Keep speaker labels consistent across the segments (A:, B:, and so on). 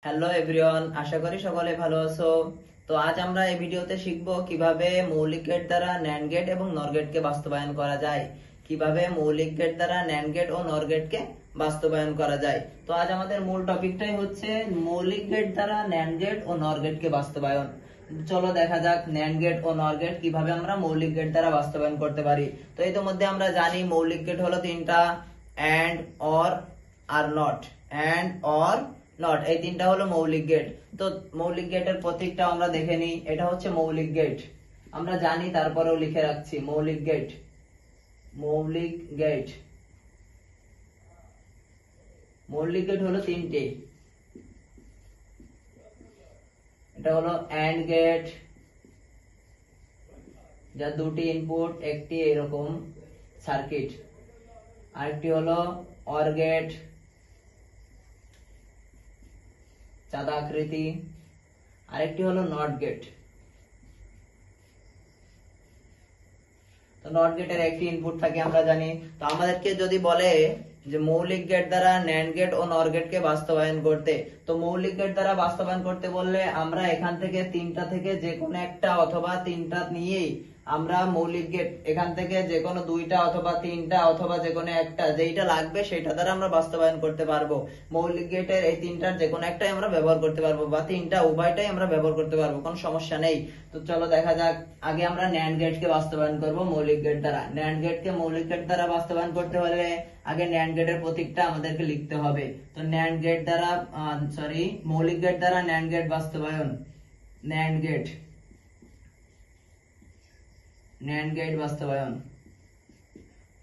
A: Hello everyone, আশা করি সকলে ভালো আছো। তো আজ আমরা এই ভিডিওতে শিখবো কিভাবে মৌলিক গেট দ্বারা ন্যান্ড গেট এবং নর গেটকে বাস্তবায়ন করা যায়। কিভাবে মৌলিক গেট দ্বারা ন্যান্ড গেট ও নর গেটকে বাস্তবায়ন করা যায়। তো আজ আমাদের মূল টপিকটাই হচ্ছে মৌলিক গেট দ্বারা ন্যান্ড গেট ও নর গেটকে বাস্তবায়ন। চলো দেখা যাক ন্যান্ড গেট ও নর গেট কিভাবে আমরা মৌলিক গেট দ্বারা বাস্তবায়ন করতে পারি। তো ইতিমধ্যে আমরা জানি মৌলিক গেট হলো তিনটা, এন্ড, অর, আর নট। এন্ড, অর, নট, এই তিনটা হলো মৌলিক গেট। তো মৌলিক গেটের প্রতীকটা আমরা দেখে নিই। এটা হচ্ছে মৌলিক গেট, আমরা জানি তারপরেও লিখে রাখছি মৌলিক গেট। মৌলিক গেট, মৌলিক গেট হলো তিনটে। এটা হলো এন্ড গেট, যা দুটি ইনপুট, একটি এরকম সার্কিট। আরেকটি হলো অর গেট, চাঁদা আকৃতি। আরেকটি হলো নট গেট। তো নট গেটের একটি ইনপুট থাকে আমরা জানি। তো আমাদেরকে যদি বলে যে মৌলিক গেট দ্বারা ন্যান্ড গেট ও নর গেটকে বাস্তবায়ন করতে, তো মৌলিক গেট দ্বারা বাস্তবায়ন করতে বললে আমরা এখান থেকে তিনটা থেকে যে কোনো একটা অথবা তিনটা নিয়েই আমরা মৌলিক গেট এখান থেকে যে কোনো দুইটা অথবা তিনটা অথবা যে কোনো একটা যেইটা লাগবে সেটা দ্বারা আমরা বাস্তবায়ন করতে পারবো। মৌলিক গেটের এই তিনটার যে কোনো একটাই আমরা ব্যবহার করতে পারবো বা তিনটা উভয়টাই আমরা ব্যবহার করতে পারবো, কোনো সমস্যা নেই। তো চলো দেখা যাক। আগে আমরা ন্যান্ড গেটকে বাস্তবায়ন করব মৌলিক গেট দ্বারা। ন্যান্ড গেটকে মৌলিক গেট দ্বারা বাস্তবায়ন করতে হলে আগে ন্যান্ড গেটের প্রতীকটা আমাদেরকে লিখতে হবে। তো ন্যান্ড গেট দ্বারা মৌলিক গেট দ্বারা ন্যান্ড গেট বাস্তবায়ন। ন্যান্ড গেট, ন্যান্ড গেট বাস্তবায়ন।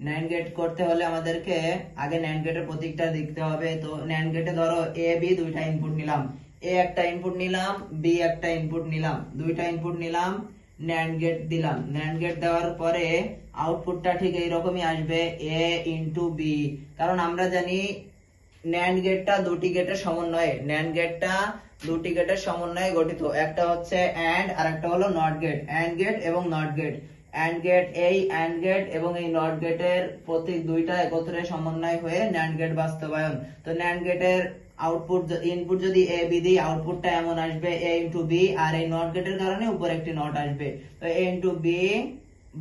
A: ন্যান্ড গেট করতে হলে আমাদেরকে আগে ন্যান্ড গেটের প্রতীকটা লিখতে হবে। তো ন্যান্ড গেটে ধরো এ বি দুইটা ইনপুট নিলাম, এ একটা ইনপুট নিলাম, বি একটা ইনপুট নিলাম, দুইটা ইনপুট নিলাম, ন্যান্ড গেট দিলাম। ন্যান্ড গেট দেওয়ার পরে আউটপুটটা ঠিক এইরকমই আসবে, এ ইন্টু বি। কারণ আমরা জানি ন্যান্ড গেটটা দুটি গেটের সমন্বয়ে, ন্যান্ড গেটটা দুটি গেটের সমন্বয়ে গঠিত। একটা হচ্ছে এন্ড আর একটা হলো নট গেট। এন্ড গেট এবং নট গেট, এন্ড গেট, এই এন্ড গেট এবং এই নট গেটের প্রতীক দুইটা একত্রে সমন্বয় হয়ে ন্যান্ড গেট বাস্তবায়ন। তো ন্যান্ড গেটের আউটপুট ইনপুট যদি এ বি দিই, আউটপুটটা এমন আসবে এ ইন্টু বি, আর এই নট গেটের কারণে উপরে একটি নট আসবে। তো A into B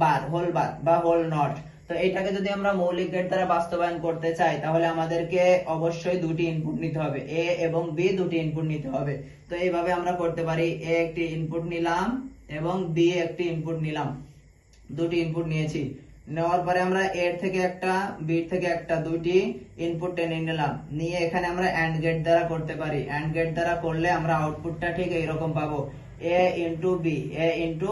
A: bar, whole bar বা হোল নট। তো এটাকে যদি আমরা মৌলিক গেট দ্বারা বাস্তবায়ন করতে চাই তাহলে আমাদেরকে অবশ্যই দুটি ইনপুট নিতে হবে, এ এবং বি দুটি ইনপুট নিতে হবে। তো এইভাবে আমরা করতে পারি, এ একটি ইনপুট নিলাম এবং বি একটি ইনপুট নিলাম, দুটি ইনপুট নিয়েছি। নেওয়ার পরে আমরা এর থেকে একটা, বি থেকে একটা, দুইটি ইনপুট টেনে নিলাম। নিয়ে এখানে আমরা এন্ড গেট দ্বারা করতে পারি। এন্ড গেট দ্বারা করলে আমরা আউটপুটটা ঠিক এইরকম পাবো, এ ইন্টু বি, এ ইন্টু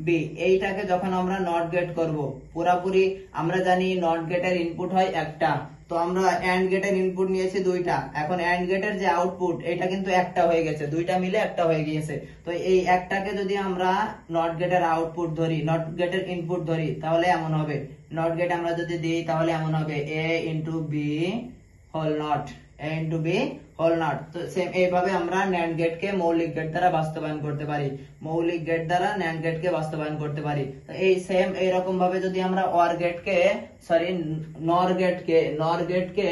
A: বি। এইটাকে যখন আমরা নট গেট করব, পুরাপুরি আমরা জানি নট গেটের ইনপুট হয় একটা, তো আমরা এন্ড গেটের ইনপুট নিয়েছি দুইটা। এখন এন্ড গেটের যে আউটপুট এটা কিন্তু একটা হয়ে গেছে, দুইটা মিলে একটা হয়ে গিয়েছে। তো এই একটাকে যদি আমরা নট গেটের আউটপুট ধরি, নট গেটের ইনপুট ধরি, তাহলে এমন হবে। নট গেট আমরা যদি দিই তাহলে এমন হবে, A into B whole not, A into B whole not. তো সেম এইভাবে আমরা ন্যান্ড গেটকে মৌলিক গেট দ্বারা বাস্তবায়ন করতে পারি। মৌলিক গেট দ্বারা ন্যান্ড গেটকে বাস্তবায়ন করতে পারি। তো এই সেম এইরকম ভাবে যদি আমরা অর গেটকে নর গেটকে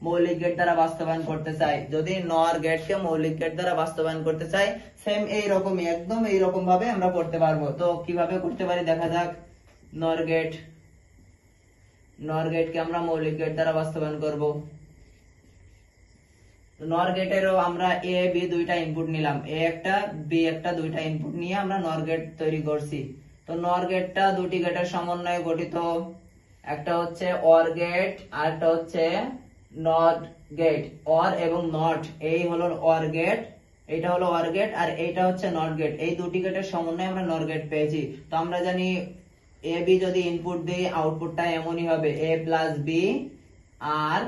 A: মৌলিক গেট দ্বারা বাস্তবায়ন করতে চাই, যদি নর গেটকে মৌলিক গেট দ্বারা বাস্তবায়ন করতে চাই, সেম এইরকমই একদম এইরকম ভাবে আমরা করতে পারবো। তো কিভাবে করতে পারি দেখা যাক। নর গেট, নর গেটকে আমরা মৌলিক গেট দ্বারা বাস্তবায়ন করব। নর গেটেরও আমরা এ বি দুইটা ইনপুট নিলাম, এ একটা বি একটা, দুইটা ইনপুট নিয়ে আমরা নর গেট তৈরি করছি। তো নর গেটটা দুটি গেটের সমন্বয়ে গঠিত, একটা হচ্ছে অর গেট আর একটা হচ্ছে নট গেট। অর এবং নট, এই হলো অর গেট, এইটা হলো অর গেট আর এইটা হচ্ছে নট গেট। এই দুটি গেটের সমন্বয়ে আমরা নর গেট পেয়েছি। তো আমরা জানি এ বি যদি ইনপুট দিই আউটপুটটা এমনই হবে, এ প্লাস বি। আর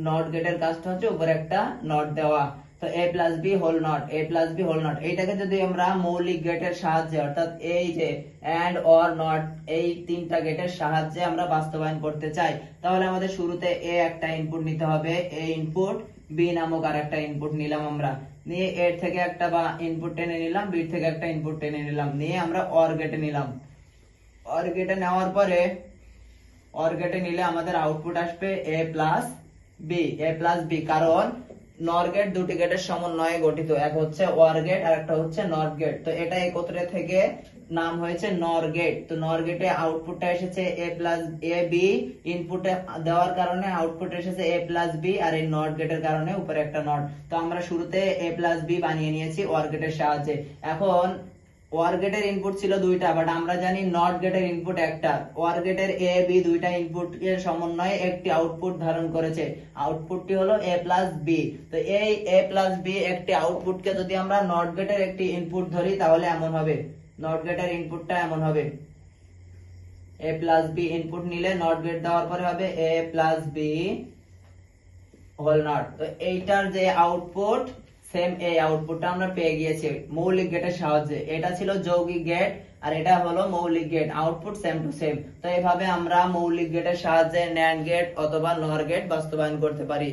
A: নট গেটের কাজটা হচ্ছে উপরে একটা নট দেওয়া। তো A plus B whole not, A plus B whole not. এইটাকে যদি আমরা মৌলিক গেটের সাহায্যে, অর্থাৎ এই যে এন্ড অর নট, এই তিনটা গেটের সাহায্যে আমরা বাস্তবায়ন করতে চাই, তাহলে আমাদের শুরুতে এ একটা ইনপুট নিতে হবে, এ ইনপুট, বি নামক আর একটা ইনপুট নিলাম আমরা। নিয়ে এর থেকে একটা বা ইনপুট টেনে নিলাম, বি থেকে একটা ইনপুট টেনে নিলাম, নিয়ে আমরা অর গেটে নিলাম। অর গেটে নেওয়ার পরে, অর গেটে নিলে আমাদের আউটপুট আসবে এ প্লাস বি, এ প্লাস বি। কারণ নর গেট দুটি গেটের সমন্বয়ে গঠিত, এক হচ্ছে ওয়ার গেট আর একটা হচ্ছে নট গেট। তো এটা একত্রে থেকে নাম হয়েছে নর গেট। তো নর গেটে আউটপুটটা এসেছে এ প্লাস এ বি, ইনপুটে দেওয়ার কারণে আউটপুট এসেছে এ প্লাস বি, আর এই নট গেটের কারণে উপরে একটা নট। তো আমরা শুরুতে এ প্লাস বি বানিয়ে নিয়েছি ওয়ার গেটের সাহায্যে। এখন ওয়ার গেটের ইনপুট ছিল দুইটা, বাট আমরা জানি নট গেটের ইনপুট একটা। ওয়ার গেটের এ বি দুইটা ইনপুট এর সমন্বয়ে একটি আউটপুট ধারণ করেছে, আউটপুটটি হলো এ প্লাস বি। তো এই এ প্লাস বি একটি আউটপুটকে যদি আমরা নট গেটের একটি ইনপুট ধরি তাহলে এমন হবে, নট গেটের ইনপুটটা এমন হবে, এ প্লাস বি ইনপুট নিলে নট গেট দেওয়ার পরে হবে A plus B whole not. তো এইটার যে আউটপুট, সেম এই আউটপুটটা আমরা পেয়ে গিয়েছি মৌলিক গেটের সাহায্যে। এটা ছিল যৌগিক গেট আর এটা হলো মৌলিক gate, output same to same. তো এইভাবে আমরা মৌলিক গেটের সাহায্যে ন্যান্ড গেট অথবা নর গেট বাস্তবায়ন করতে পারি।